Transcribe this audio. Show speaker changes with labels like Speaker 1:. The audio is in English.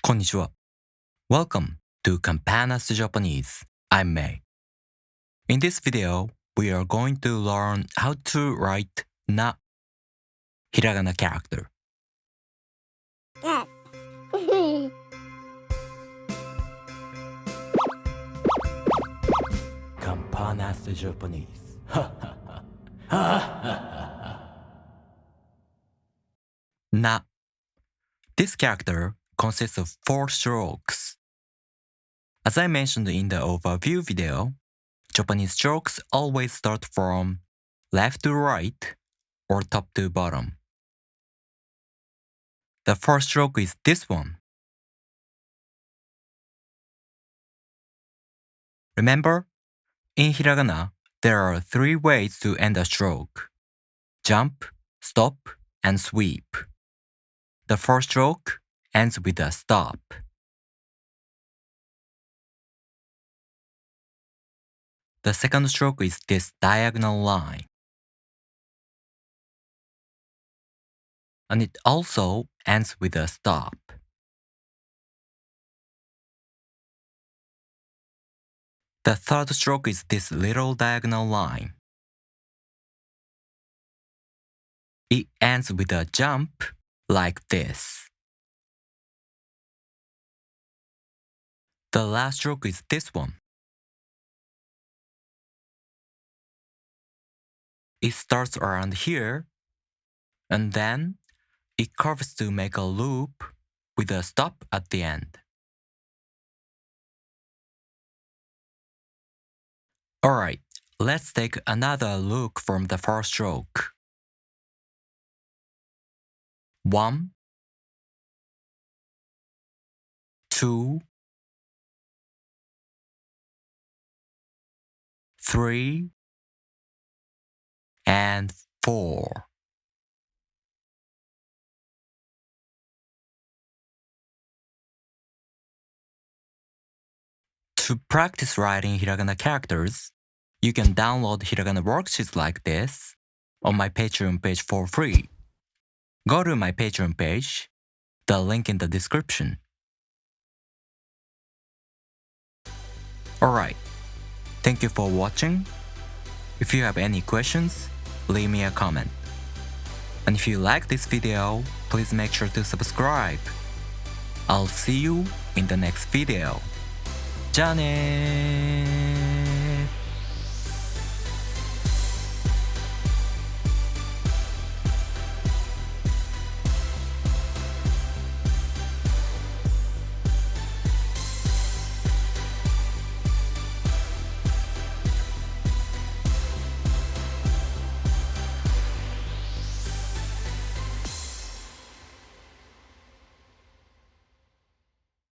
Speaker 1: こんにちは。Welcome to Campanas Japanese. I'm May. In this video, we are going to learn how to write Na Hiragana character. Campanas Japanese. Na. This character consists of 4 strokes. As I mentioned in the overview video, Japanese strokes always start from left to right or top to bottom. The first stroke is this one. Remember, in hiragana, there are 3 ways to end a stroke: jump, stop, and sweep. The first stroke ends with a stop. The second stroke is this diagonal line. And it also ends with a stop. The third stroke is this little diagonal line. It ends with a jump like this. The last stroke is this one. It starts around here, and then it curves to make a loop with a stop at the end. Alright, let's take another look from the first stroke. 1, 2, 3, and 4. To practice writing hiragana characters, you can download hiragana worksheets like this on my Patreon page for free. Go to my Patreon page, the link in the description. Alright, thank you for watching. If you have any questions, leave me a comment. And if you like this video, please make sure to subscribe. I'll see you in the next video. じゃあねー。